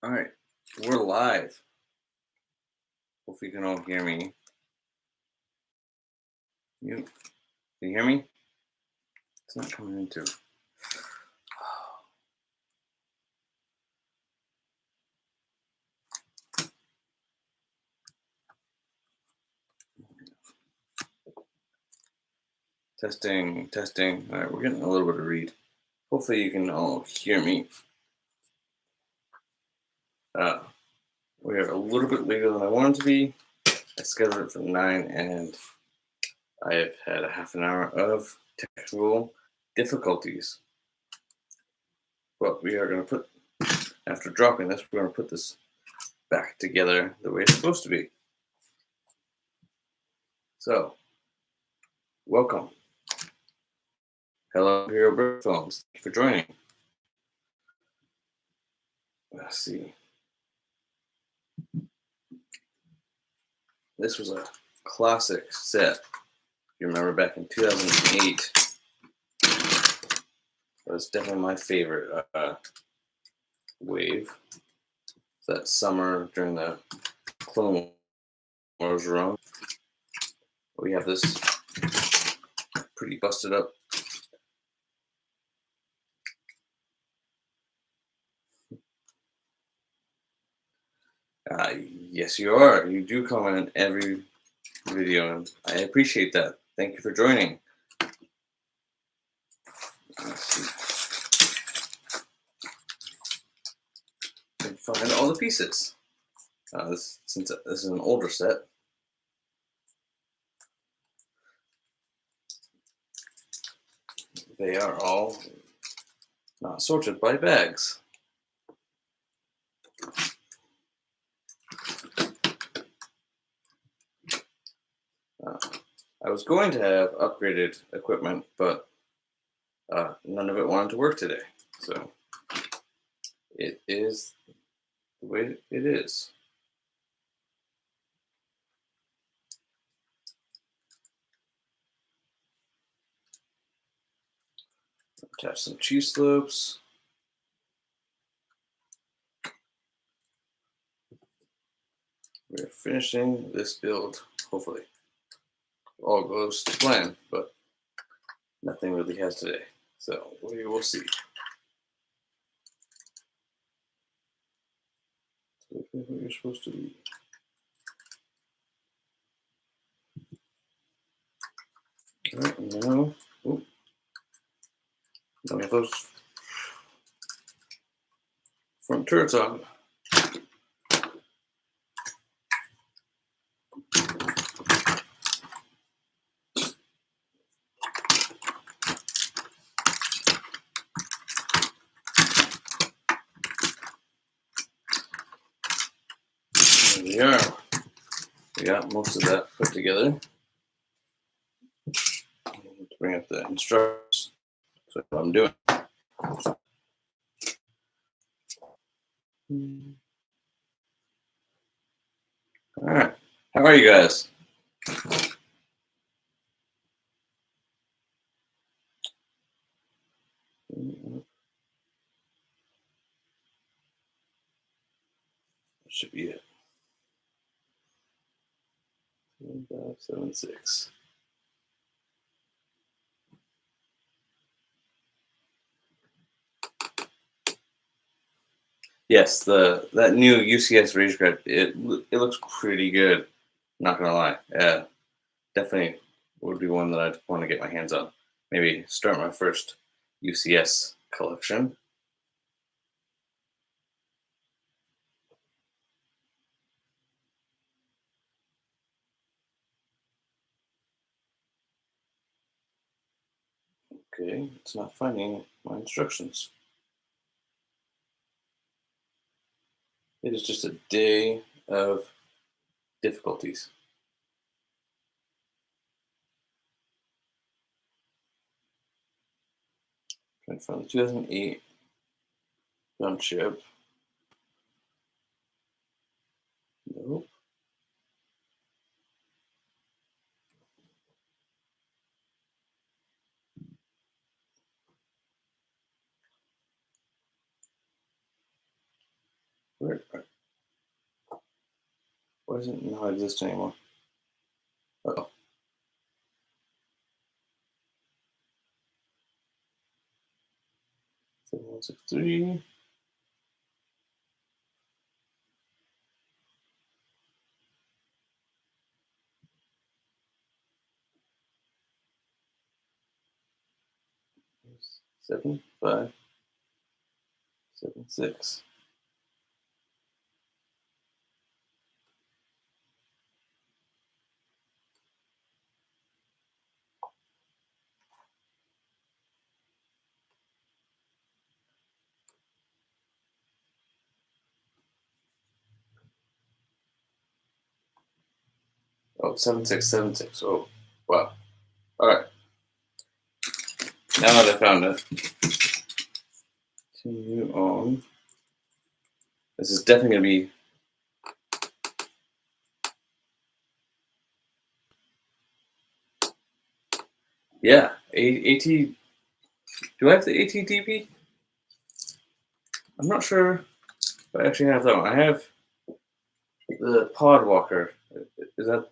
All right, we're live. Hopefully you can all hear me. Can you hear me? It's not coming into. Testing, testing. All right, we're getting a little bit of read. Hopefully you can all hear me. We are a little bit later than I wanted to be. I scheduled it for 9, and I have had a half an hour of technical difficulties. But we are going to put, after dropping this, we're going to put this back together the way it's supposed to be. So, welcome. Hello, Hero Bird Phones. Thank you for joining. Let's see. This was a classic set. You remember back in 2008. That was definitely my favorite wave. That summer during the Clone Wars run. We have this pretty busted up. Yes, you are. You do comment on every video, and I appreciate that. Thank you for joining. Let's see. Find all the pieces. Since this is an older set, they are all not sorted by bags. I was going to have upgraded equipment, but none of it wanted to work today. So it is the way it is. Attach some cheese slopes. We're finishing this build, hopefully. All goes to plan, but nothing really has today. So we will see. So what you're supposed to be. All right, now, now we have those front turrets on. There we are. We got most of that put together. Bring up the instructions. So what I'm doing. All right. How are you guys? That should be it. 7576. Yes, that new UCS Rage Grip, it looks pretty good. Not gonna lie, yeah, definitely would be one that I'd want to get my hands on. Maybe start my first UCS collection. Okay, it's not finding my instructions. It is just a day of difficulties. Trying to find the 2008 gunship. Nope. Why does it not exist anymore? Uh-oh. 7163. Seven, 5, 7, 6. Oh, 7676. Oh, wow. All right. Now that I found it, continue on. This is definitely going to be. Yeah, AT. Do I have the ATDP? I'm not sure if I actually have that one. I have the Pod Walker. Is that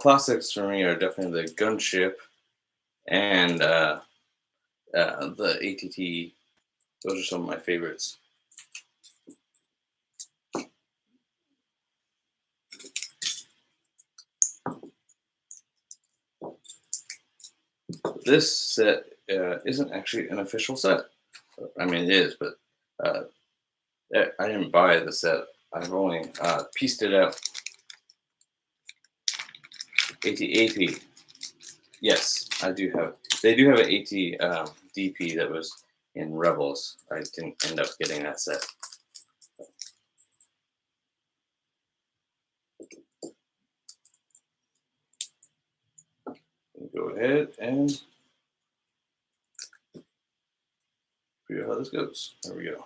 classics for me are definitely the Gunship and the ATT. Those are some of my favorites. This set isn't actually an official set. I mean, it is, but I didn't buy the set. I've only pieced it out. AT. Yes, I do have. They do have an AT DP that was in Rebels. I didn't end up getting that set. Go ahead and figure out how this goes. There we go.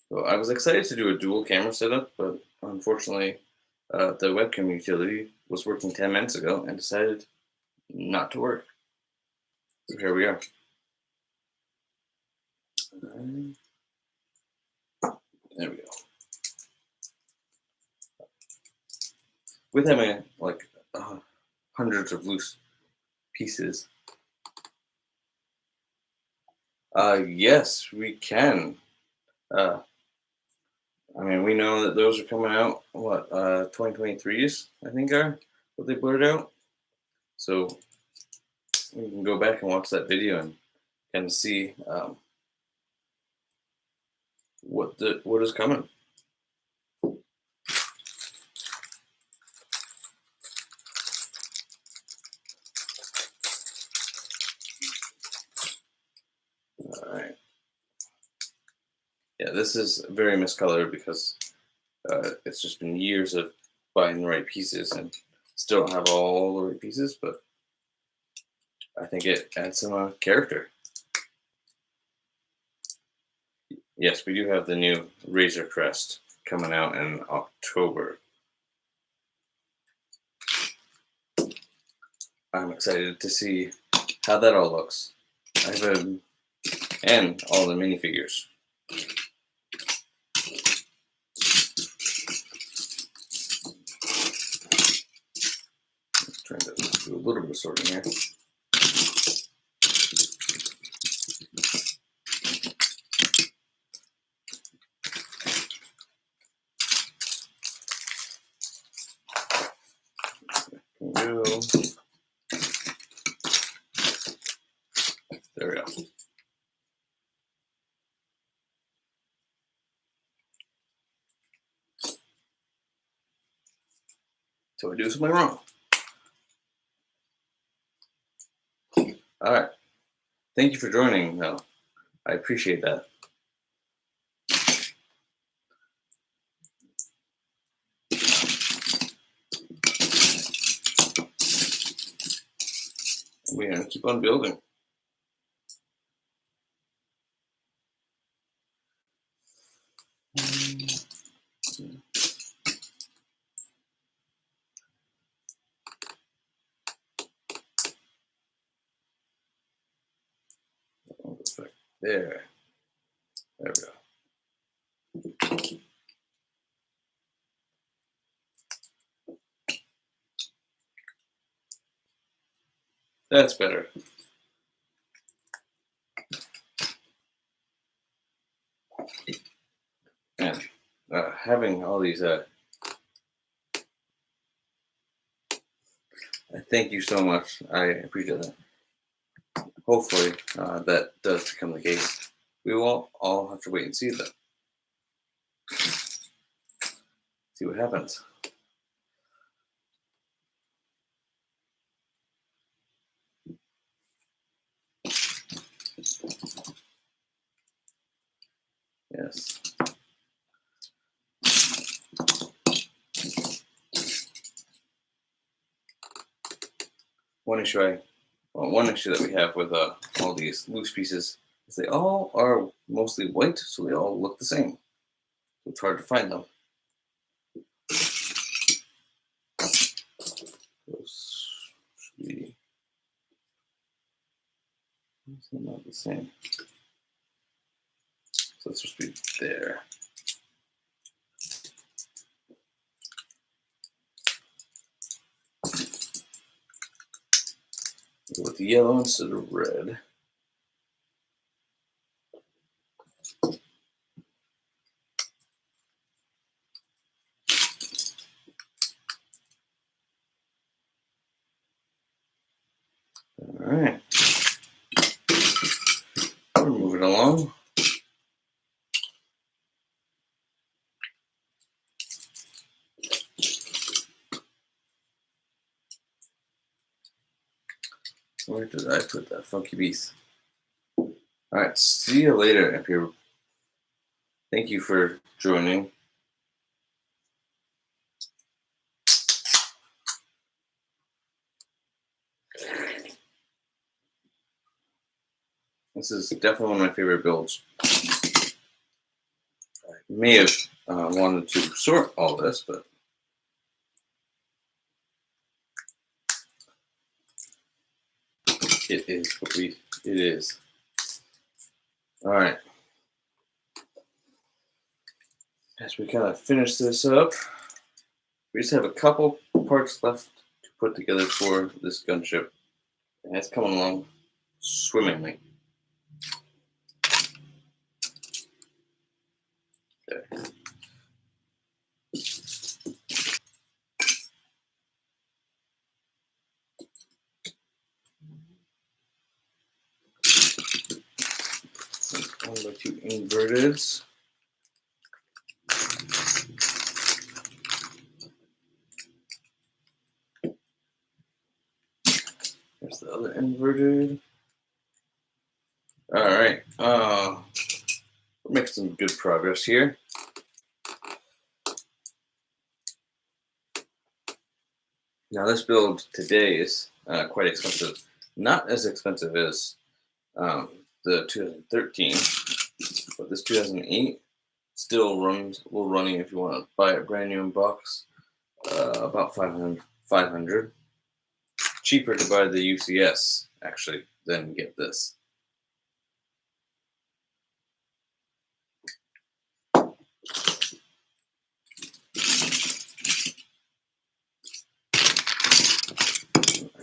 So I was excited to do a dual camera setup, but unfortunately, the webcam utility was working 10 minutes ago and decided not to work. So here we are. There we go. With having like hundreds of loose pieces. Yes, we can. I mean, we know that those are coming out. What 2023s? I think are what they blurred out. So we can go back and watch that video and kind of see what is coming. All right. Yeah, this is very miscolored because it's just been years of buying the right pieces and still don't have all the right pieces, but I think it adds some character. Yes, we do have the new Razor Crest coming out in October. I'm excited to see how that all looks. I have and all the minifigures. Trying to do a little bit of sorting here. There we go. So I do something wrong. All right. Thank you for joining, though. I appreciate that. We're going to keep on building. There. There we go. That's better. And having all these, thank you so much. I appreciate that. Hopefully, that does become the case. We will all have to wait and see that. See what happens. Yes. One issue that we have with all these loose pieces is they all are mostly white, so they all look the same. It's hard to find them. Those should be not the same. So it's supposed to be there. Go with the yellow instead of red. All right. We're moving along. Where did I put that funky beast? All right. See you later. If you're, thank you for joining. This is definitely one of my favorite builds. I may have wanted to sort all this, but it is what it is. All right. As we kind of finish this up, we just have a couple parts left to put together for this gunship, and it's coming along swimmingly. There. One by two inverteds. There's the other inverted. All right. We're making some good progress here. Now this build today is quite expensive. Not as expensive as the 2013, but this 2008 still will running if you want to buy it brand new in box. About 500. Cheaper to buy the UCS actually than get this. I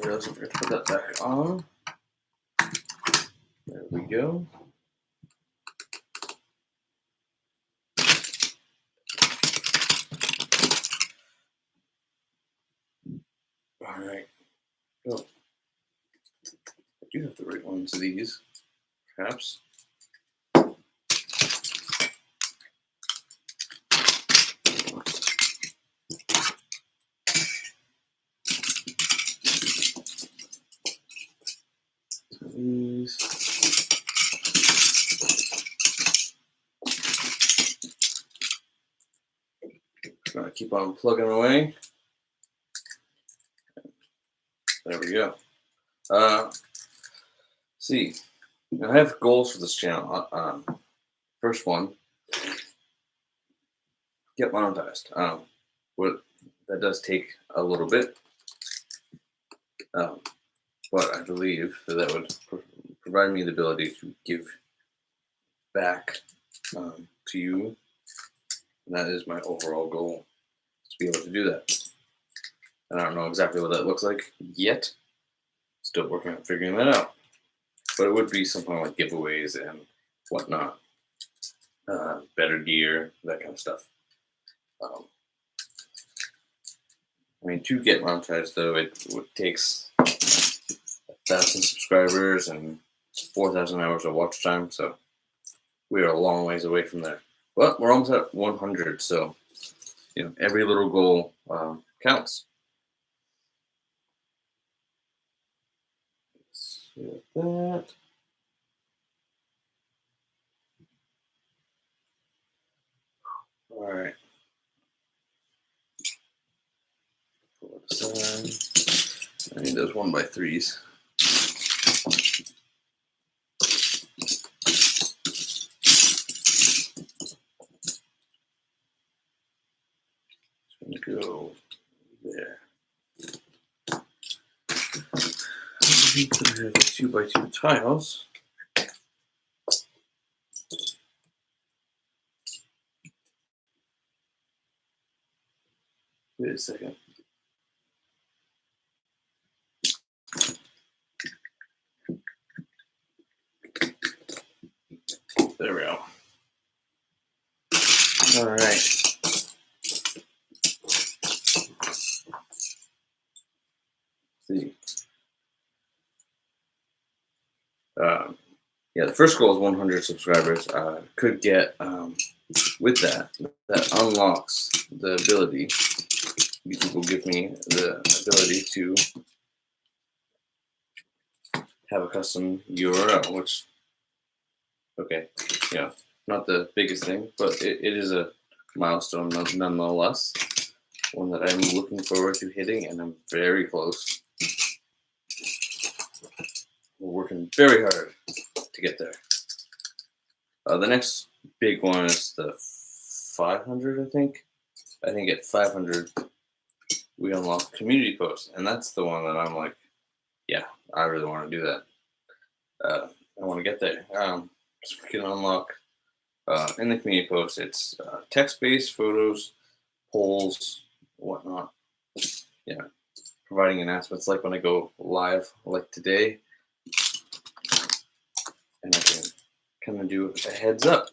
realized I forgot to put that back on. There we go. All right. Oh, I do have the right ones of these, perhaps. These. Gonna keep on plugging away. There we go. See, I have goals for this channel. First one, get monetized. What that does take a little bit, but I believe that would provide me the ability to give back to you. And that is my overall goal, to be able to do that. And I don't know exactly what that looks like yet. Still working on figuring that out. But it would be something like giveaways and whatnot. Better gear, that kind of stuff. I mean, to get monetized, though, it takes 1,000 subscribers and 4,000 hours of watch time, so we are a long ways away from there. But we're almost at 100, so every little goal counts. Let's see that. All right. Pull it aside. I need those 1x3s. Go there. I have 2x2 tiles. Wait a second. There we go. All right. See. Yeah, the first goal is 100 subscribers. Could get with that unlocks the ability. YouTube will give me the ability to have a custom URL, which, okay, not the biggest thing, but it is a milestone nonetheless. One that I'm looking forward to hitting, and I'm very close. We're working very hard to get there. The next big one is the 500, I think. I think at 500, we unlock community posts, and that's the one that I'm like, yeah, I really want to do that. I want to get there. So we can unlock in the community post. It's text-based photos, polls, whatnot. Yeah, providing announcements like when I go live, like today, and I can kind of do a heads up.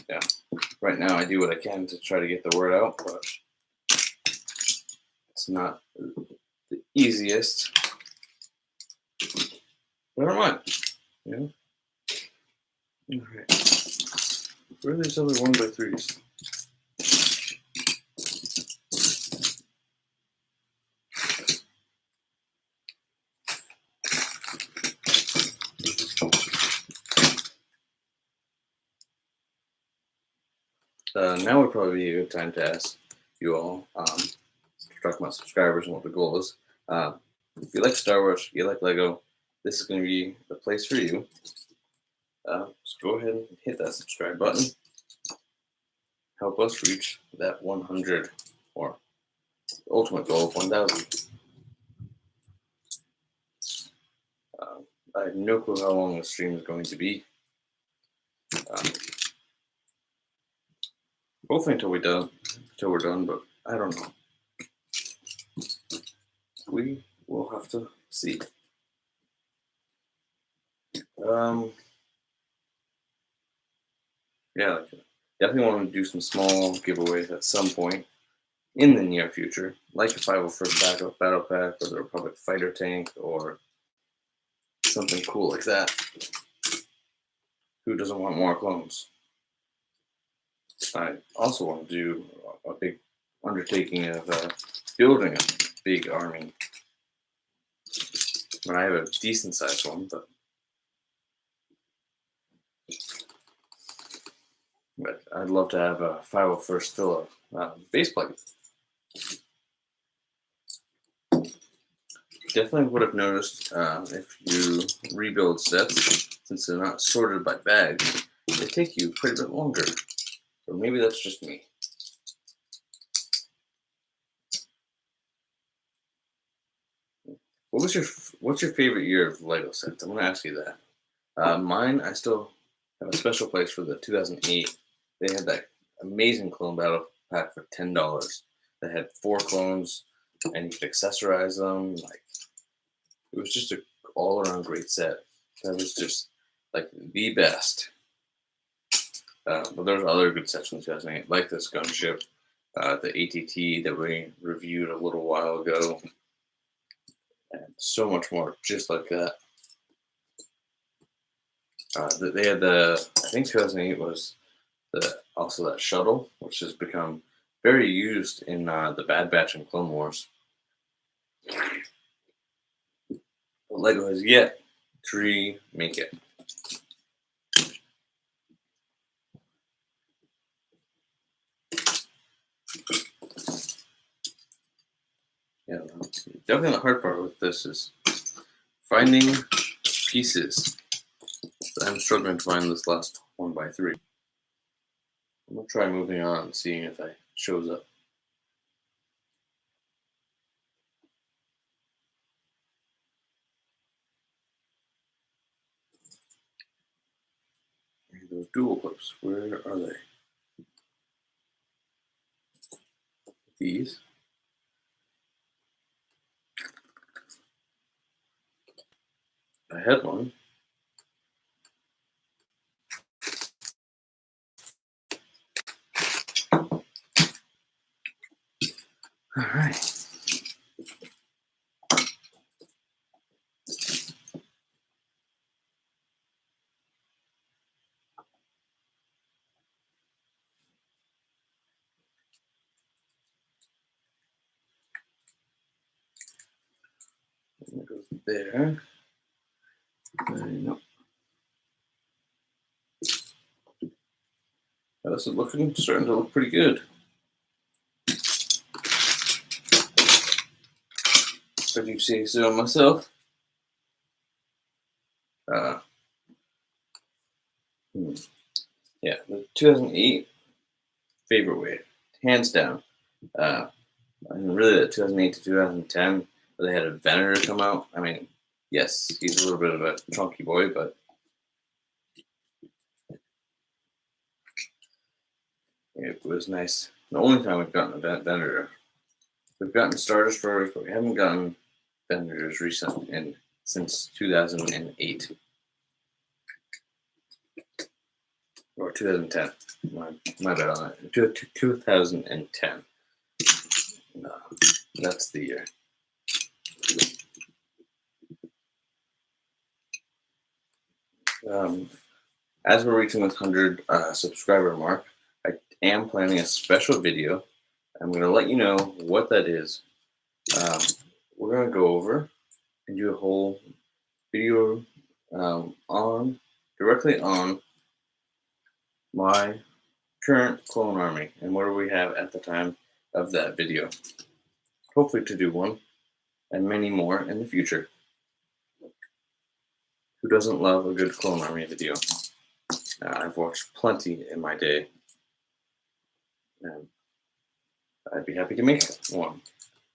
Yeah, right now I do what I can to try to get the word out, but it's not the easiest. But I don't mind. All right. Where are these other 1x3s? Now would probably be a good time to ask you all, talking about subscribers and what the goal is. If you like Star Wars, you like Lego, this is going to be the place for you. So go ahead and hit that subscribe button. Help us reach that 100, or the ultimate goal of 1,000. I have no clue how long the stream is going to be. Hopefully until we're done, but I don't know. We will have to see. Yeah, definitely want to do some small giveaways at some point in the near future, like a 501st battle pack or the Republic fighter tank or something cool like that. Who doesn't want more clones? I also want to do a big undertaking of building a big army. I mean, I have a decent sized one, but I'd love to have a 501st fill of base plate. Definitely would have noticed if you rebuild sets, since they're not sorted by bags, they take you quite a bit longer. Or maybe that's just me. What's your favorite year of Lego sets? I'm gonna ask you that. Mine, I still have a special place for the 2008. They had that amazing clone battle pack for $10. That had 4 clones, and you could accessorize them. Like, it was just a all around great set. That was just like the best. But there's other good sets from 2008, like this gunship, the ATT that we reviewed a little while ago, and so much more just like that. They had I think 2008 was also that shuttle, which has become very used in the Bad Batch and Clone Wars. But Lego has yet to remake it. Yeah, definitely the hard part with this is finding pieces. I'm struggling to find this last 1x3. I'm gonna try moving on and seeing if it shows up. Those dual clips, where are they? These. I had one. All right. It goes there. No. This is starting to look pretty good. If you say so myself. Yeah, the 2008 favorite wave, hands down. And really, the 2008 to 2010, they had a Venator come out. I mean, yes, he's a little bit of a chunky boy, but it was nice. The only time we've gotten a Venator, we've gotten Star Destroyers, but we haven't gotten Venators since 2008 or 2010. My bad on that. 2010. That's the year. As we're reaching this 100 subscriber mark, I am planning a special video. I'm going to let you know what that is. We're going to go over and do a whole video directly on my current clone army and what do we have at the time of that video. Hopefully to do one and many more in the future. Who doesn't love a good clone army video? I've watched plenty in my day, and I'd be happy to make one.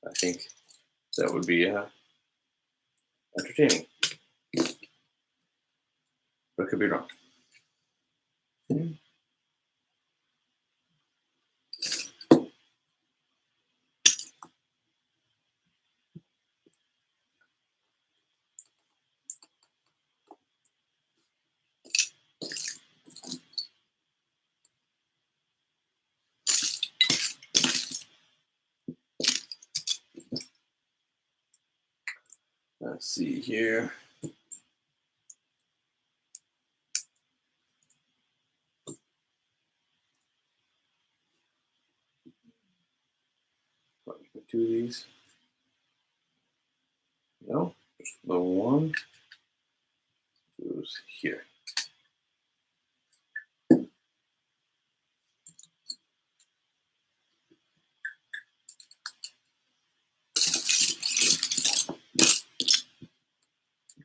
I think that would be entertaining, but I could be wrong. Let's see here. Two of these. No, just the one goes here.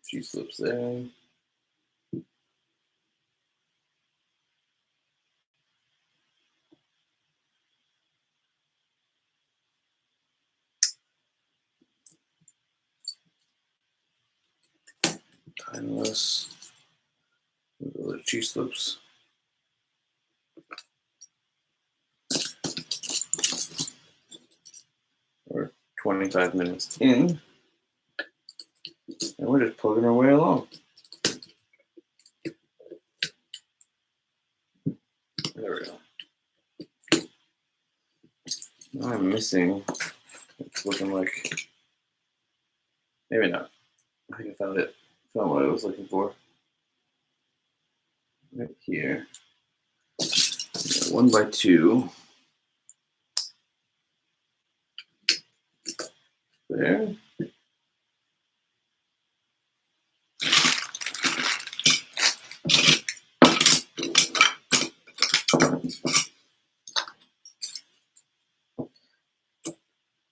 She slips there. Timeless. Little cheese slips. We're 25 minutes in, and we're just plugging our way along. There we go. Now I'm missing, it's looking like, maybe not. I think I found it. Found what I was looking for. Right here. 1x2. There.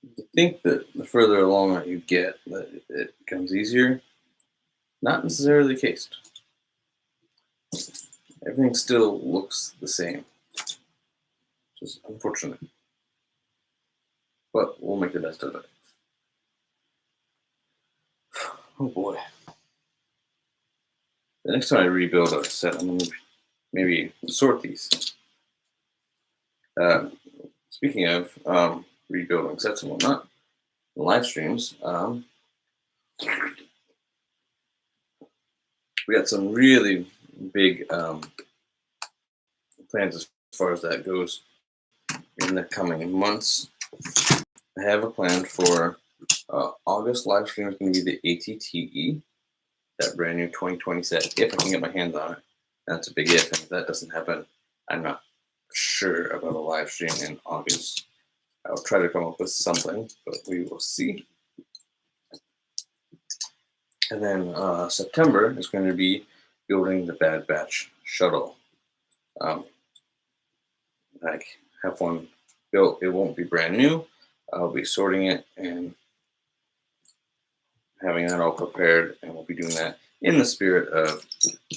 I think that the further along that you get, that it becomes easier. Not necessarily the case. Everything still looks the same, which is unfortunate. But we'll make the best of it. Oh boy. The next time I rebuild a set, I'm going to maybe sort these. Speaking of rebuilding sets and whatnot, the live streams, we got some really big plans as far as that goes in the coming months. I have a plan for August live stream is going to be the ATTE, that brand new 2020 set, if I can get my hands on it. That's a big if, and if that doesn't happen, I'm not sure about a live stream in August. I'll try to come up with something, but we will see. And then September is going to be building the Bad Batch shuttle. I have one built. It won't be brand new. I'll be sorting it and having that all prepared, and we'll be doing that in the spirit of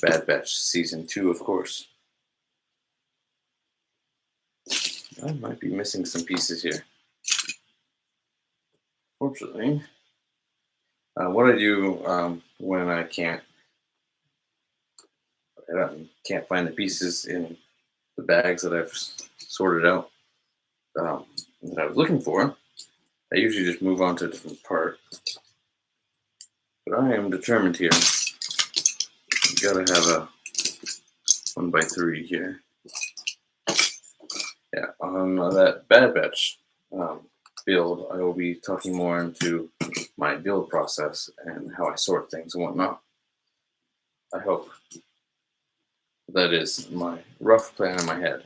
Bad Batch Season 2, of course. I might be missing some pieces here. Fortunately, what I do when I can't find the pieces in the bags that I've sorted out that I was looking for, I usually just move on to a different part. But I am determined here. You gotta have a 1x3 here. Yeah, on that Bad Batch build, I will be talking more into my build process and how I sort things and whatnot. I hope. That is my rough plan in my head.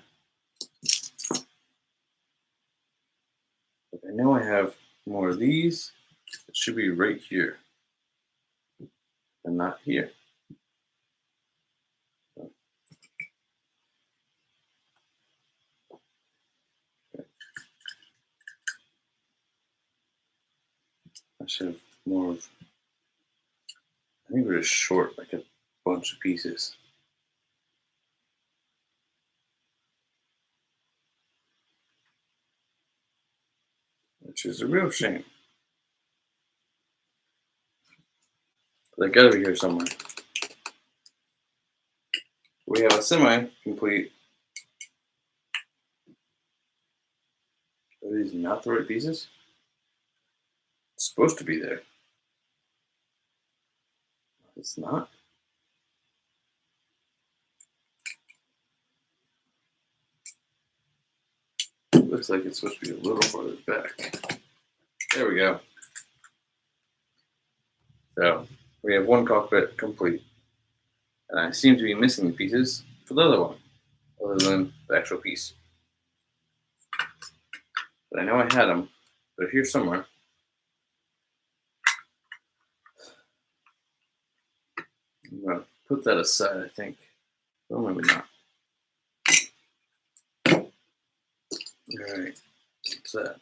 But I know I have more of these. It should be right here and not here. I should have more of, I think we're just short like a bunch of pieces. Which is a real shame. They gotta be here somewhere. We have a semi-complete. Are these not the right pieces? It's supposed to be there. It's not. It looks like it's supposed to be a little farther back. There we go. So we have one cockpit complete. And I seem to be missing the pieces for the other one, other than the actual piece. But I know I had them. They're here somewhere. I'm going to put that aside, I think. Well, maybe not. Alright, what's that?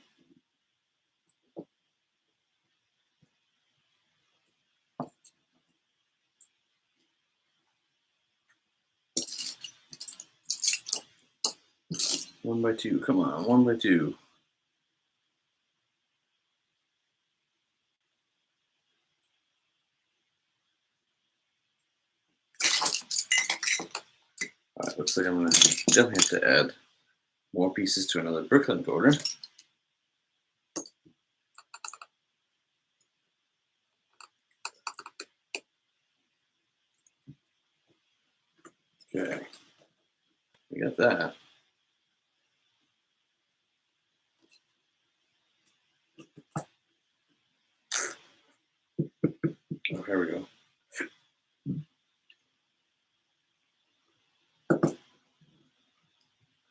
One by two, come on, 1x2. like I'm going to definitely have to add more pieces to another bricklet encoder. Okay, we got that. Oh, here we go.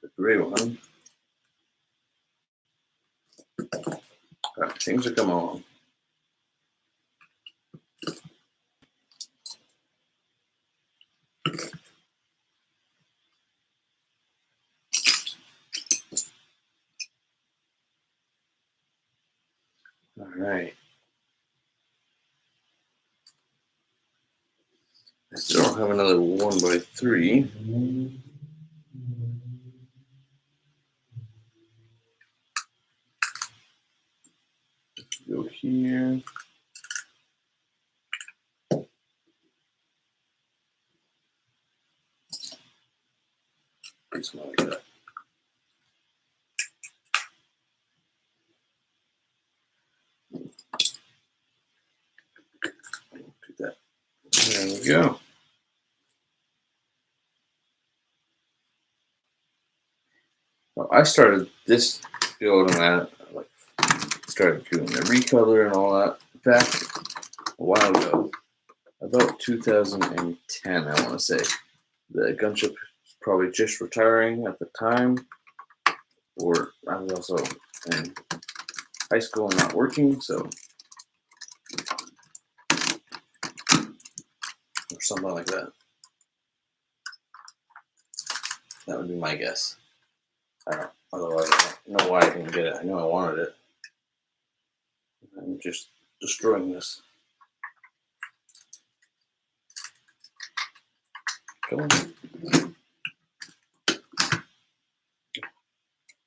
The gray one. All right, things are coming along. All right. I still don't have another 1x3. Go here. Do something like that. Do that. There we go. Well, I started this build and I started doing the recolor and all that back a while ago, about 2010, I want to say. The gunship was probably just retiring at the time, or I was also in high school and not working, so or something like that. That would be my guess. Otherwise, I don't know why I didn't get it. I know I wanted it. I'm just destroying this. Come on.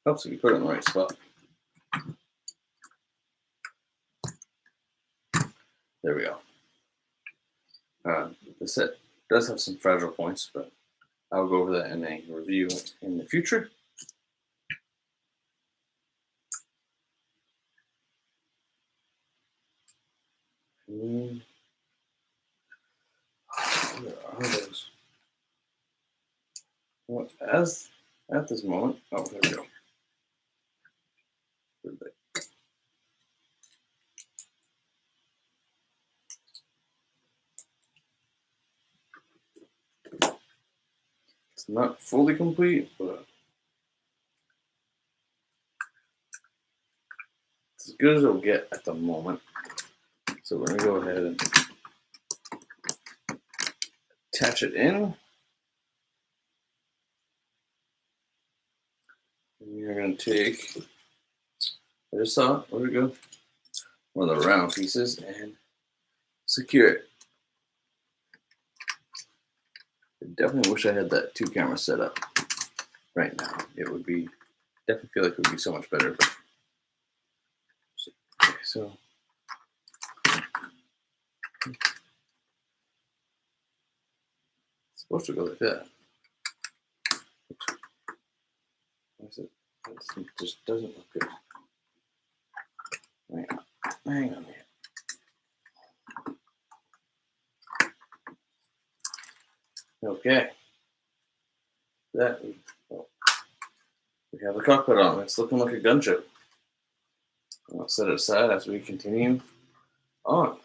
Helps if you put it in the right spot. There we go. The set does have some fragile points, but I'll go over that in a review in the future. Where are those? Well, as at this moment, oh, there we go. It's not fully complete, but it's as good as it'll get at the moment. So we're gonna go ahead and attach it in. And you're gonna take, I just saw it, where'd it go? One of the round pieces and secure it. I definitely wish I had that 2 camera set up right now. It would be, definitely feel like it would be so much better. But, okay, so it's supposed to go like that. It just doesn't look good. Hang on here. Okay. That we have the cockpit on. It's looking like a gunship. I'll set it aside as we continue on.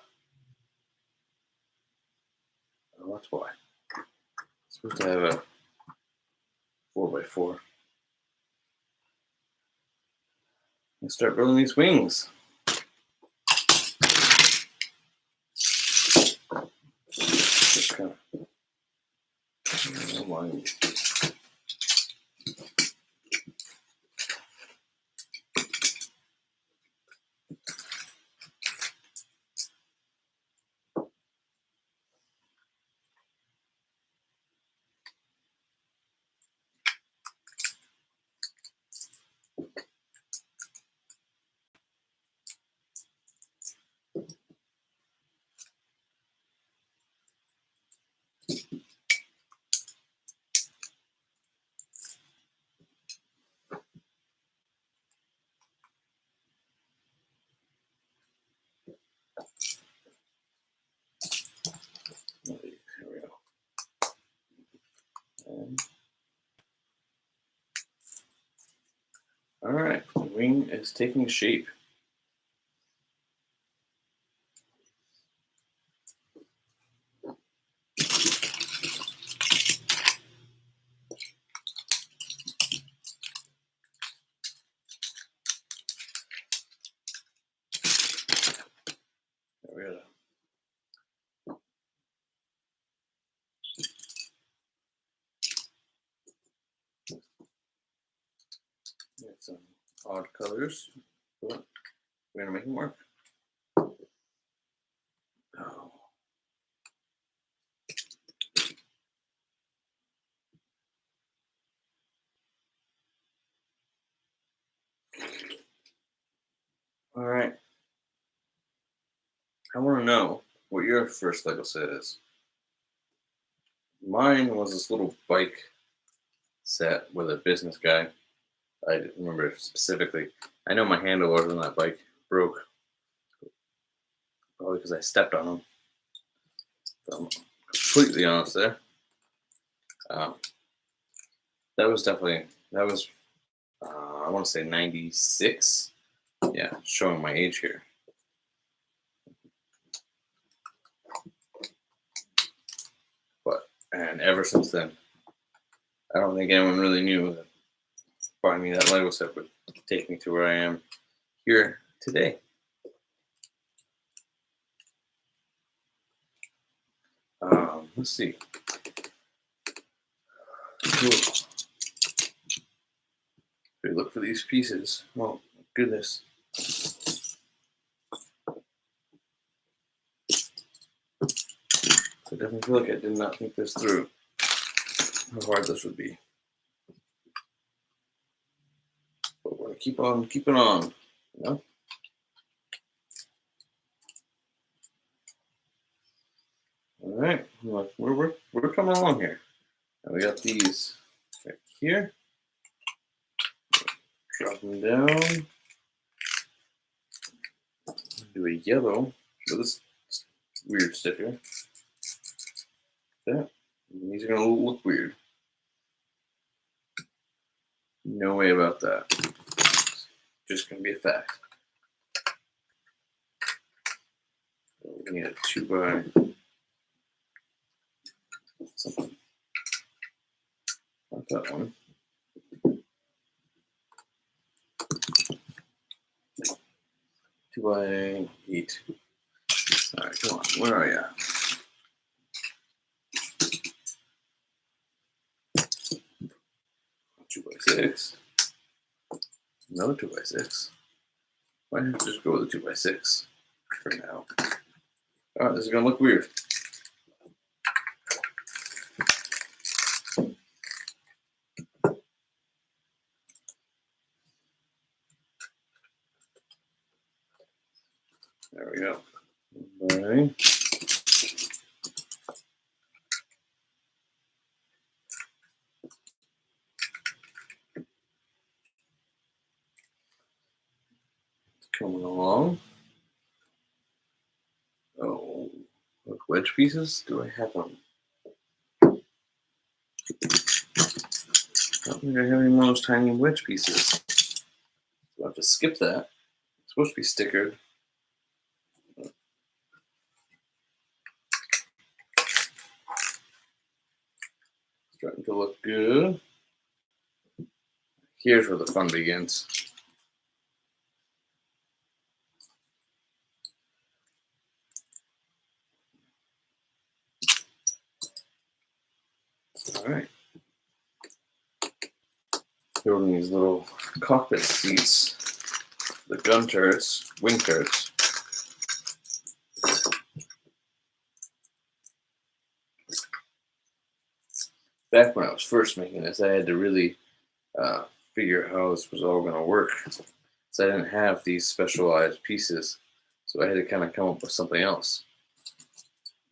Oh, that's why. It's supposed to have a 4x4. Let's start building these wings. Just kind of. All right, the wing is taking shape. There we go. Got some odd colors, but we're gonna make them work. Oh. All right. I want to know what your first Lego set is. Mine was this little bike set with a business guy. I remember specifically. I know my handlebars on that bike broke, probably because I stepped on them. If I'm completely honest there. Um, that was I want to say 96. Yeah, showing my age here. And ever since then, I don't think anyone really knew that buying me that Lego set would take me to where I am here today. Let's see. Cool. We look for these pieces. Oh, goodness. I definitely feel like I did not think this through. How hard this would be. But we're going to keep on keeping on, you know? All right. We're coming along here. And we got these right here. Drop them down. Do a yellow with this weird sticker. That. And these are going to look weird. No way about that. Just going to be a fact. We need a 2 by something. Not that one. 2 by 8. All right, come on. Where are you? 2 by 6. Another 2 by 6. Why not just go with the 2 by 6 for now? All right, this is gonna look weird. There we go. All right. Coming along. Oh, look, wedge pieces? Do I have them? I don't think I have any more of those tiny wedge pieces. So I have to skip that. It's supposed to be stickered. Starting to look good. Here's where the fun begins. All right. Building these little cockpit seats, the gun turrets, wing turrets. Back when I was first making this, I had to really figure out how this was all going to work. So I didn't have these specialized pieces, so I had to kind of come up with something else.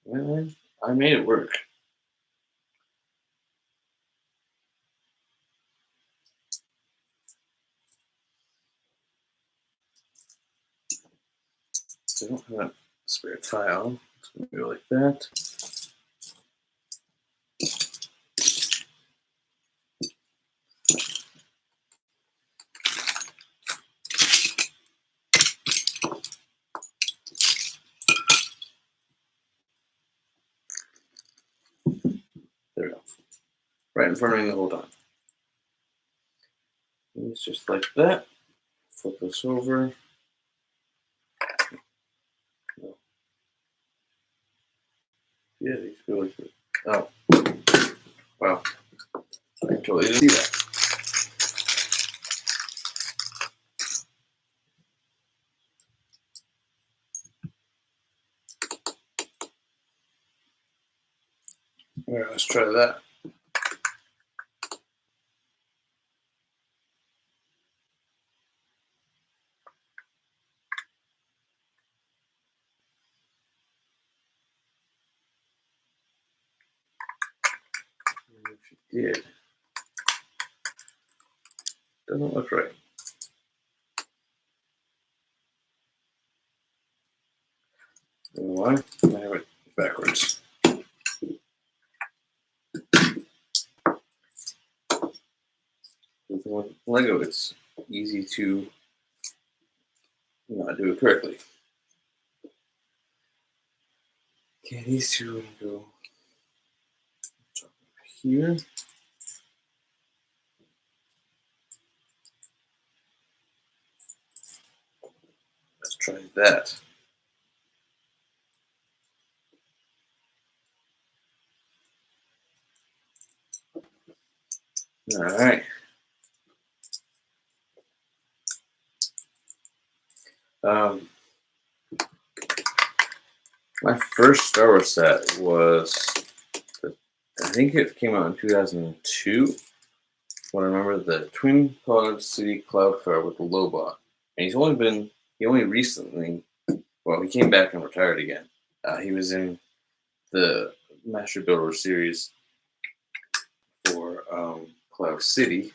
And I made it work. So I don't have a spare tile. It's going to go like that. right in front of me the whole time. And it's just like that. Flip this over. Yeah, these go like this. Oh, wow. I totally didn't see that. All right, let's try that. If you did, doesn't look right. You know why? I have it backwards. With Lego, it's easy to not do it correctly. Okay, these two go here. Let's try that. All right. My first Star Wars set was, I think it came out in 2002. What I remember, the Twin Pod City Cloud Car with the Lobot. And he only recently, well, he came back and retired again. He was in the Master Builder series for Cloud City.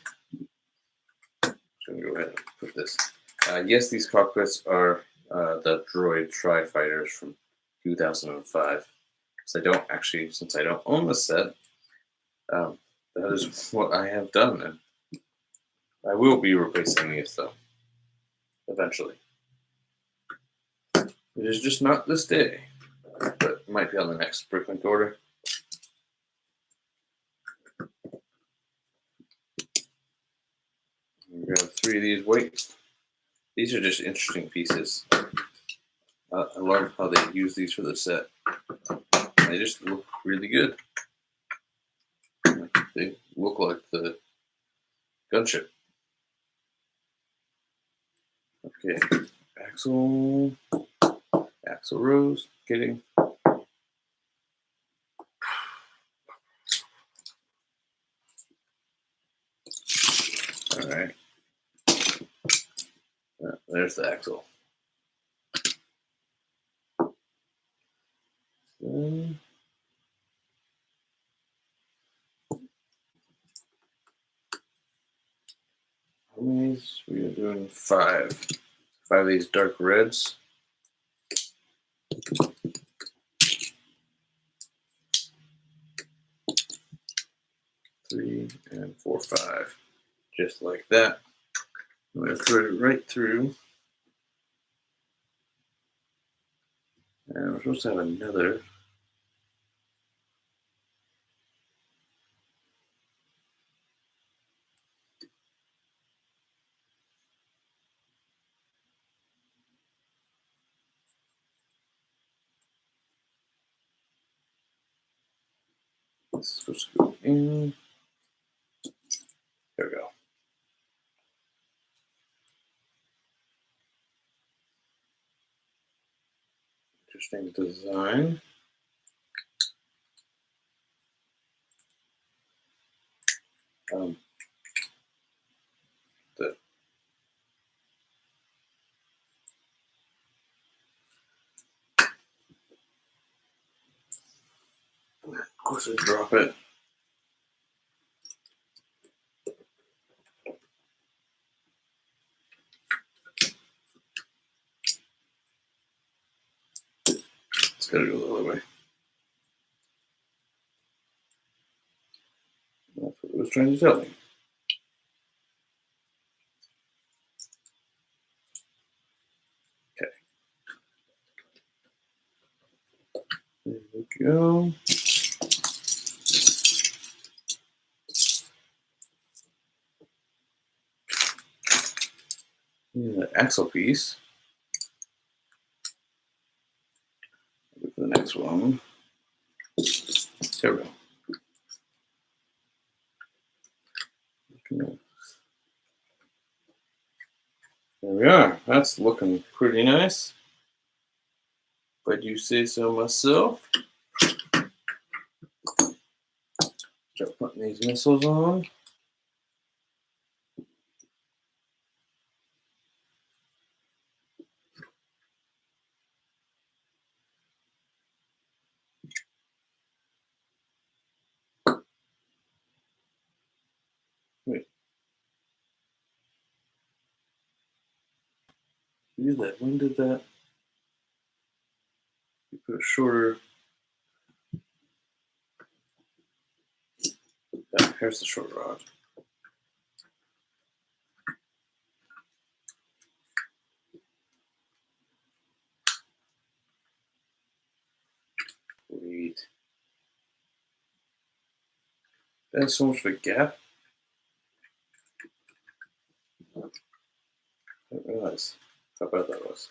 I'm going to go ahead and put this. Yes, these cockpits are the droid tri-fighters from 2005. Since I don't own the set, that is what I have done. And I will be replacing these though, eventually. It is just not this day, but it might be on the next Bricklink order. We got 3 of these weights. These are just interesting pieces. I love how they use these for the set. They just look really good. They look like the gunship. Okay, axle rows, kidding. All right, there's the axle. How many? We are doing 5. 5 of these dark reds. 3 and 4, 5. Just like that. I'm going to thread it right through. And we're supposed to have another. This is supposed to go in. There we go. Interesting design. Of course, I drop it. It's got to go the other way. That's what it was trying to tell me. Okay. There we go. The axle piece. For the next one. There we go. There we are. That's looking pretty nice. If I do say so myself. Start putting these missiles on. Wait. Do that. When did that? You put a shorter. Here's the short rod. Sweet. That's so much of a gap. I didn't realize how bad that was.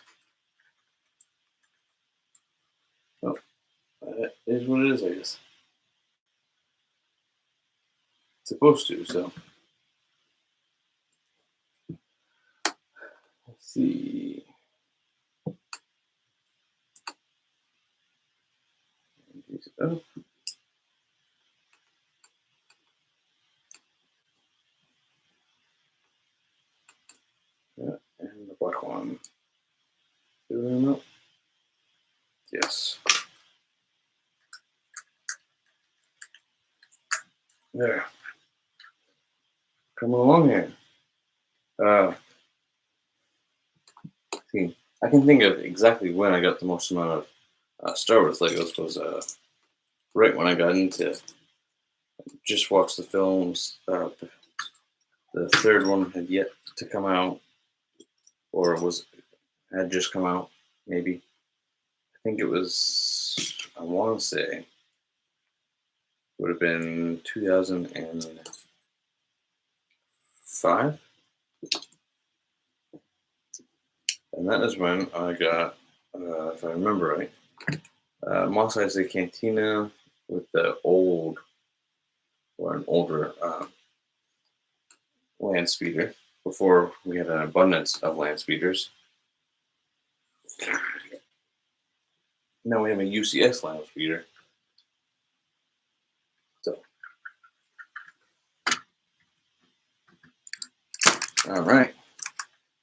Oh, that is what it is, I guess. It's supposed to, so. Let's see. Oh. Yeah, and the black one. No. Yes. There. Coming along here. See, I can think of exactly when I got the most amount of Star Wars Legos was right when I got into just watch the films. The third one had yet to come out, or had just come out. Maybe I think it was. I want to say would have been 2005, and that is when I got, if I remember right, Mos Eisley Cantina with the old or an older land speeder before we had an abundance of land speeders. Now we have a UCS land speeder. So, all right,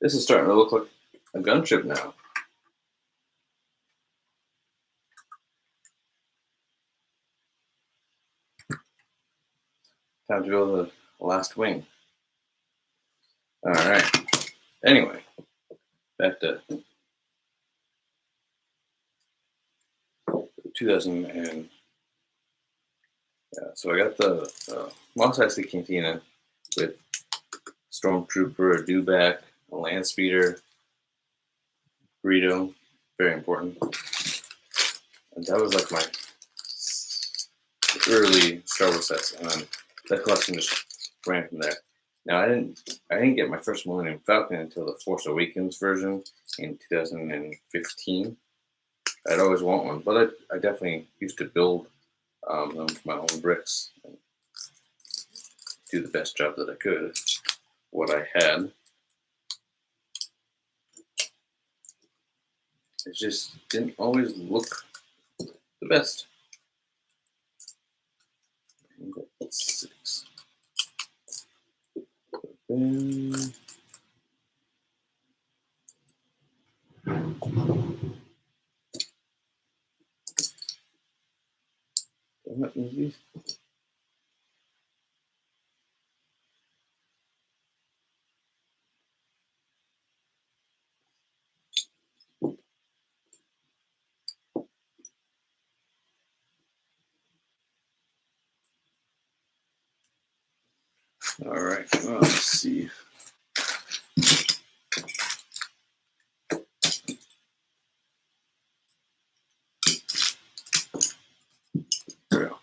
this is starting to look like a gunship now. Time to go to the last wing. All right. Anyway, back to 2000 and so I got the Mos Eisley Cantina with Stormtrooper, a dewback, a land speeder, burrito, very important. And that was like my early Star Wars sets, and then that collection just ran from there. Now I didn't get my first Millennium Falcon until the Force Awakens version in 2015. I'd always want one, but I definitely used to build them with my own bricks and do the best job that I could. What I had, it just didn't always look the best. Six. Then what is this? All right, well, let's see. There we go.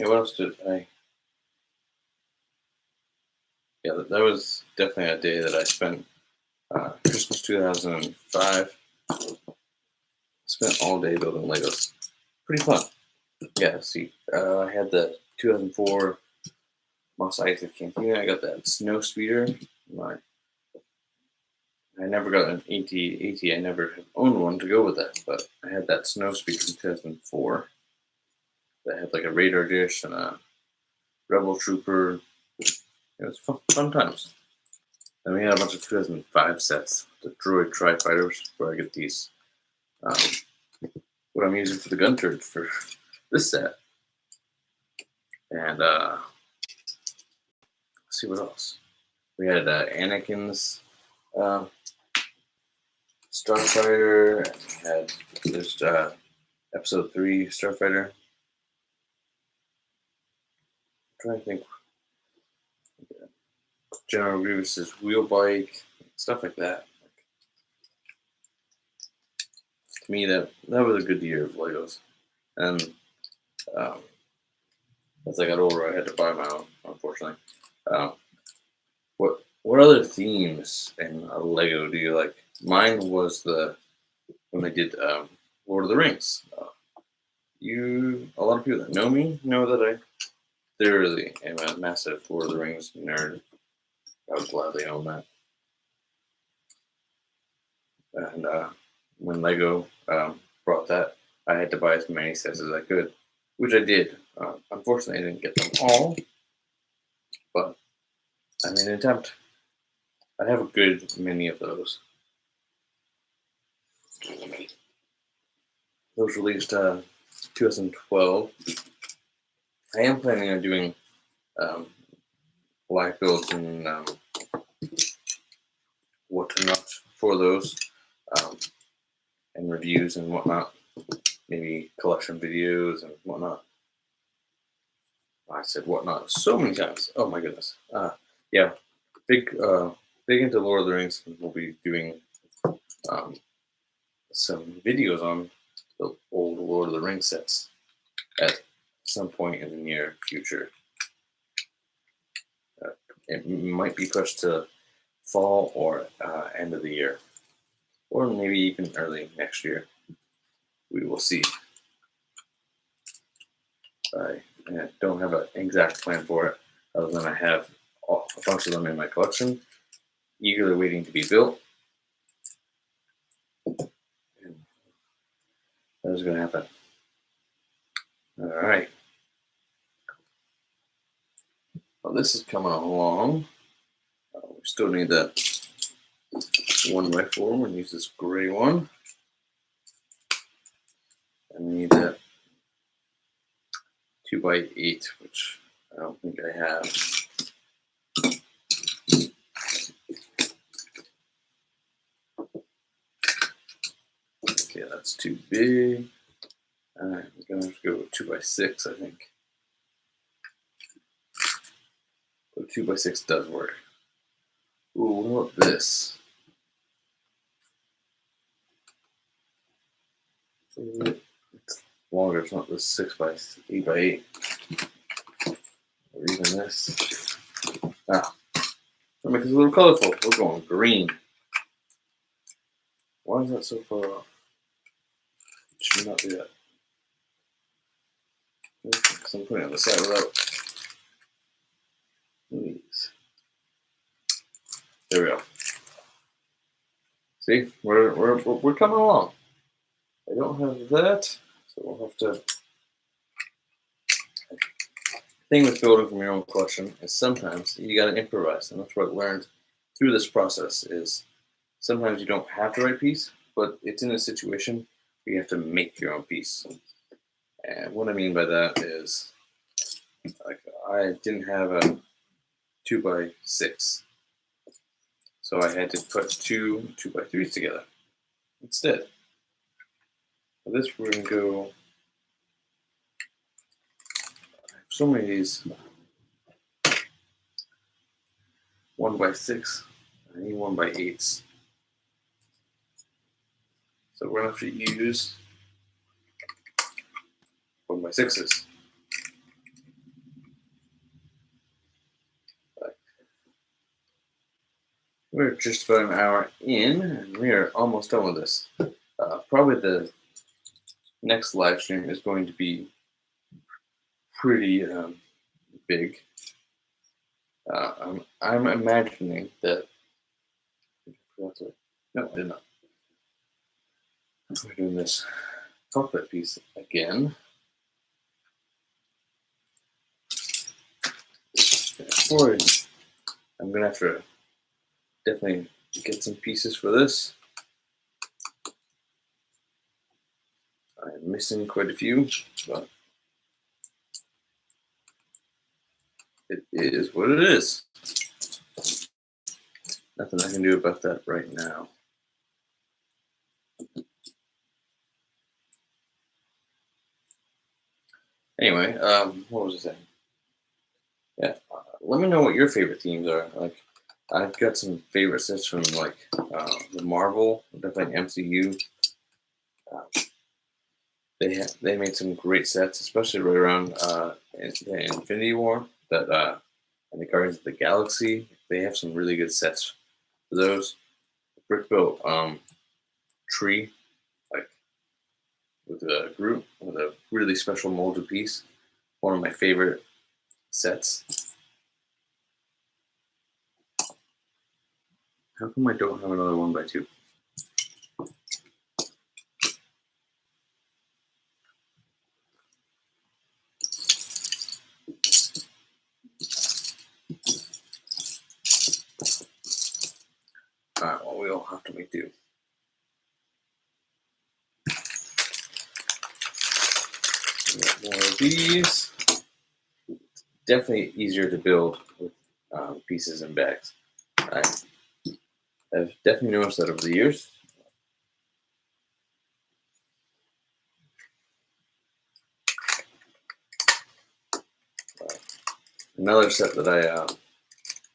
Yeah, what else did I? Yeah, that was definitely a day that I spent. Christmas 2005. Spent all day building Legos. Pretty fun. Yeah, see, I had the 2004 Mos Eisley Cantina. I got that snow speeder. My, I never got an AT-AT. I never have owned one to go with that, but I had that snow speeder from 2004 that had like a radar dish and a rebel trooper. It was fun times. Then we had a bunch of 2005 sets, the droid tri-fighters, where I get these, um, what I'm using for the gun turret for this set. And let's see what else. We had Anakin's uh, Starfighter. And we had just Episode 3 Starfighter. I'm trying to think. General Grievous's wheel bike, stuff like that. To me, that was a good year of Legos. And um, as I got older, I had to buy my own, unfortunately. Um, what other themes in a Lego do you like? Mine was when they did Lord of the Rings. A lot of people that know me know that I thoroughly am a massive Lord of the Rings nerd. I would gladly own that. And when Lego brought that, I had to buy as many sets as I could, which I did. Unfortunately, I didn't get them all, but I made an attempt. I have a good many of those. Those released 2012. I am planning on doing live builds and whatnot for those, and reviews and whatnot. Maybe collection videos and whatnot. I said whatnot so many times. Oh my goodness. Yeah, big into Lord of the Rings. We'll be doing um, some videos on the old Lord of the Rings sets at some point in the near future. It might be pushed to fall or end of the year, or maybe even early next year. We will see. I don't have an exact plan for it, other than I have a bunch of them in my collection, eagerly waiting to be built. And that is going to happen. All right. Well, this is coming along. We still need that 1x4. We're going to use this gray one. And we need that 2x8, which I don't think I have. Okay, that's too big. All right, we're going to have to go with 2x6, I think. But 2x6 does work. Ooh, what about this? It's longer, it's not this 6x8x8. Or even this. Ah, that makes it a little colorful. We're going green. Why is that so far off? It should not do that. Because I'm putting it on the side without these. There we go. See, we're coming along. I don't have that, so we'll have to. The thing with building from your own collection is sometimes you got to improvise, and that's what I learned through this process. Is sometimes you don't have the right piece, but it's in a situation where you have to make your own piece. And what I mean by that is, like, I didn't have a 2x6, so I had to put two 2x3s together instead. For this, we're going to go. I have so many of these 1x6. I need 1x8s. So we're going to have to use 1x6s. We're just about an hour in, and we are almost done with this. Probably the next live stream is going to be pretty big. I'm imagining that. No, I did not. We're doing this cockpit piece again. Boy, I'm gonna have to definitely get some pieces for this. I'm missing quite a few, but it is what it is. Nothing I can do about that right now. Anyway, what was I saying? Yeah, let me know what your favorite themes are. Like, I've got some favorite sets from like the Marvel, definitely MCU. They made some great sets, especially right around the Infinity War. And the Guardians of the Galaxy. They have some really good sets for those. Brick built tree, like with a group with a really special molded piece. One of my favorite sets. How come I don't have another 1x2? Alright, well, we'll have to make do. More of these. Definitely easier to build with pieces and bags. I've definitely noticed that over the years. Another set that I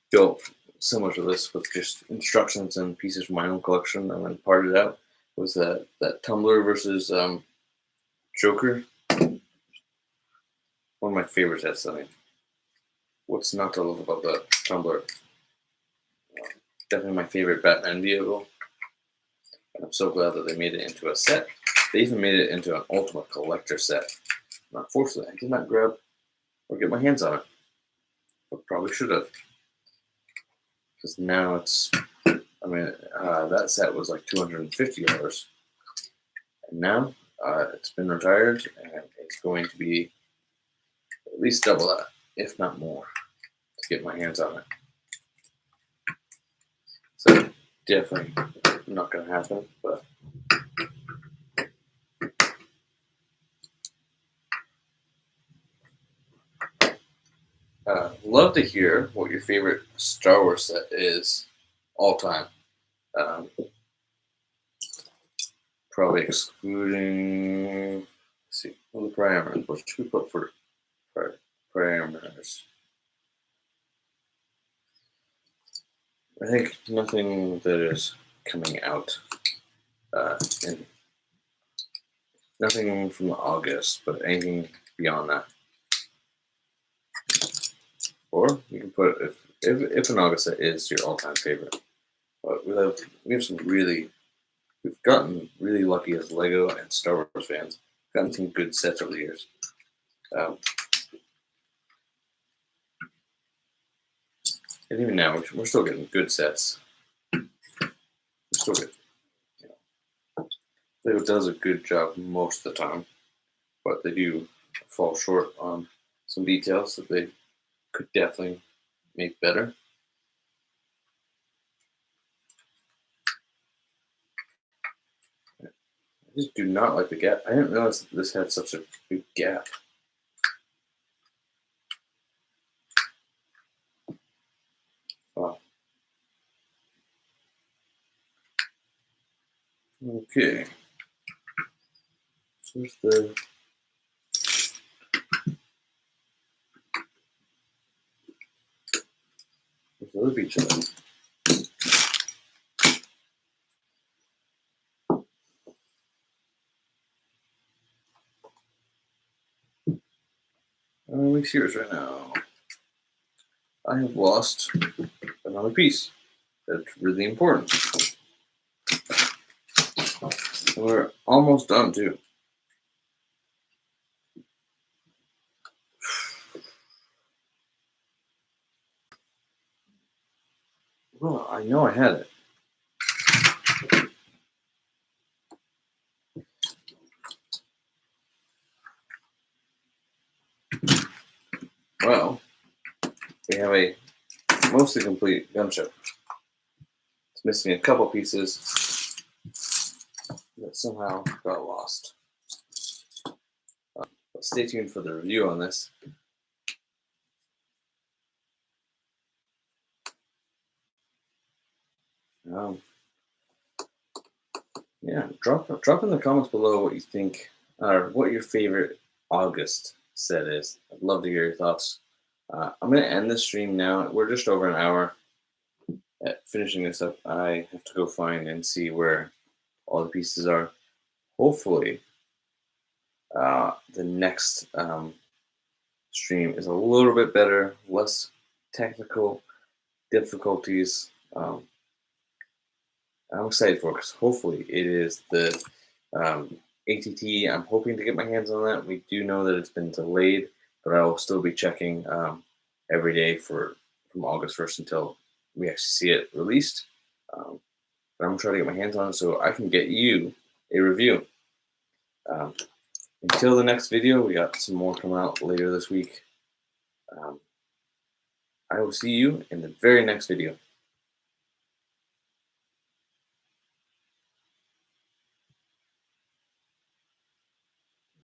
built similar to this with just instructions and pieces from my own collection and then parted out was that Tumbler versus Joker. One of my favorite sets. I mean, what's not to love about the Tumbler? Definitely my favorite Batman vehicle. And I'm so glad that they made it into a set. They even made it into an Ultimate Collector set. And unfortunately, I did not grab or get my hands on it. But probably should have. Because now it's, I mean, that set was like $250. And now it's been retired and it's going to be at least double that, if not more, to get my hands on it. So definitely not going to happen, but love to hear what your favorite Star Wars set is all time. Probably excluding, let's see, what are the parameters? What should we put for parameters? I think nothing that is coming out, and nothing from August, but anything beyond that. Or you can put if an August set is your all-time favorite. But we have some really, we've gotten really lucky as Lego and Star Wars fans. Gotten some good sets over the years. And even now, we're still getting good sets. We're still good. Lego does a good job most of the time, but they do fall short on some details that they could definitely make better. I just do not like the gap. I didn't realize that this had such a big gap. Wow. Okay. So here's the other beach of it. Let me see yours right now. I have lost another piece. That's really important. We're almost done too. Well, I know I had it. Well, we have a mostly complete gunship. It's missing a couple pieces that somehow got lost. But stay tuned for the review on this. Yeah, drop in the comments below what you think, or what your favorite August set is. I'd love to hear your thoughts. I'm going to end the stream now. We're just over an hour at finishing this up. I have to go find and see where all the pieces are. Hopefully, the next stream is a little bit better, less technical difficulties. I'm excited for it because hopefully it is the ATT. I'm hoping to get my hands on that. We do know that it's been delayed, but I will still be checking every day from August 1st until we actually see it released. But I'm going to try to get my hands on it so I can get you a review. Until the next video, we got some more coming out later this week. I will see you in the very next video.